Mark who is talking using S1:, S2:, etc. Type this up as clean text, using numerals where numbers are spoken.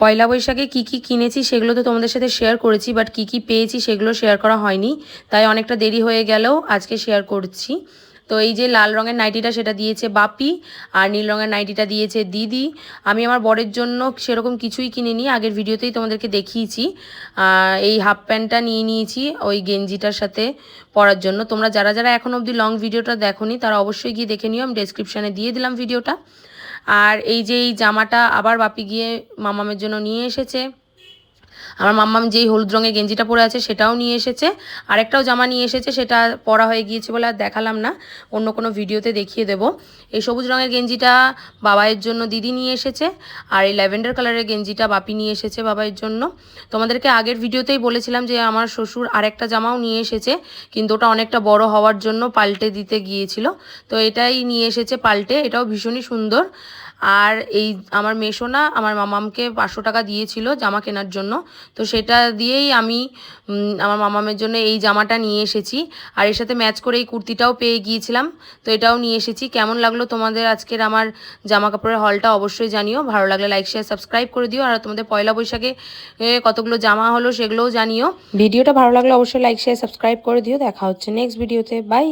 S1: পয়লা বৈশাখে কী কিনেছি সেগুলো তো তোমাদের সাথে শেয়ার করেছি, বাট কী পেয়েছি সেগুলো শেয়ার করা হয়নি, তাই অনেকটা দেরি হয়ে গেলেও আজকে শেয়ার করছি। তো এই যে লাল রঙের নাইটিটা সেটা দিয়েছে বাপি, আর নীল রঙের নাইটিটা দিয়েছে দিদি। আমি আমার বরের জন্য সেরকম কিছুই কিনিনি, আগের ভিডিওতেই তোমাদেরকে দেখিয়েছি। এই হাফ প্যান্টটা নিয়ে নিয়েছি ওই গেঞ্জিটার সাথে পরার জন্য। তোমরা যারা যারা এখন অবধি লং ভিডিওটা দেখোনি তারা অবশ্যই গিয়ে দেখে নিও, আমি ডেসক্রিপশানে দিয়ে দিলাম ভিডিওটা। আর এই যে এই জামাটা আবার বাপি গিয়ে মামামের জন্য নিয়ে এসেছে। আমার মাম্মাম যেই হলুদ রঙের গেঞ্জিটা পরে আছে সেটাও নিয়ে এসেছে, আরেকটাও জামা নিয়ে এসেছে, সেটা পরা হয়ে গিয়েছে বলে আর দেখালাম না, অন্য কোনো ভিডিওতে দেখিয়ে দেব। এই সবুজ রঙের গেঞ্জিটা বাবাইয়ের জন্য দিদি নিয়ে এসেছে, আর এই ল্যাভেন্ডার কালারের গেঞ্জিটা বাপি নিয়ে এসেছে বাবাইয়ের জন্য। তোমাদেরকে আগের ভিডিওতেই বলেছিলাম যে আমার শ্বশুর আরেকটা জামাও নিয়ে এসেছে, কিন্তু ওটা অনেকটা বড় হওয়ার জন্য পাল্টে দিতে গিয়েছিল, তো এটাই নিয়ে এসেছে পাল্টে, এটাও ভীষণই সুন্দর। আর এই আমার মেশোনা আমার মামামকে 500 টাকা দিয়েছিল জামা কেনার জন্য, তো সেটা দিয়েই আমি আমার মামামের জন্য এই জামাটা নিয়ে এসেছি। আর এর সাথে ম্যাচ করে এই কুর্তিটাও পেয়ে গিয়েছিলাম, তো এটাও নিয়ে এসেছি। কেমন লাগলো তোমাদের আজকের আমার জামা কাপড়ের হলটা অবশ্যই জানিও, ভালো লাগলে লাইক শেয়ার সাবস্ক্রাইব করে দিও। আর তোমাদের পয়লা বৈশাখে কতগুলো জামা হলো সেগুলোও জানিও। ভিডিওটা ভালো লাগলে অবশ্যই লাইক শেয়ার সাবস্ক্রাইব করে দিও। দেখা হচ্ছে নেক্সট ভিডিওতে, বাই।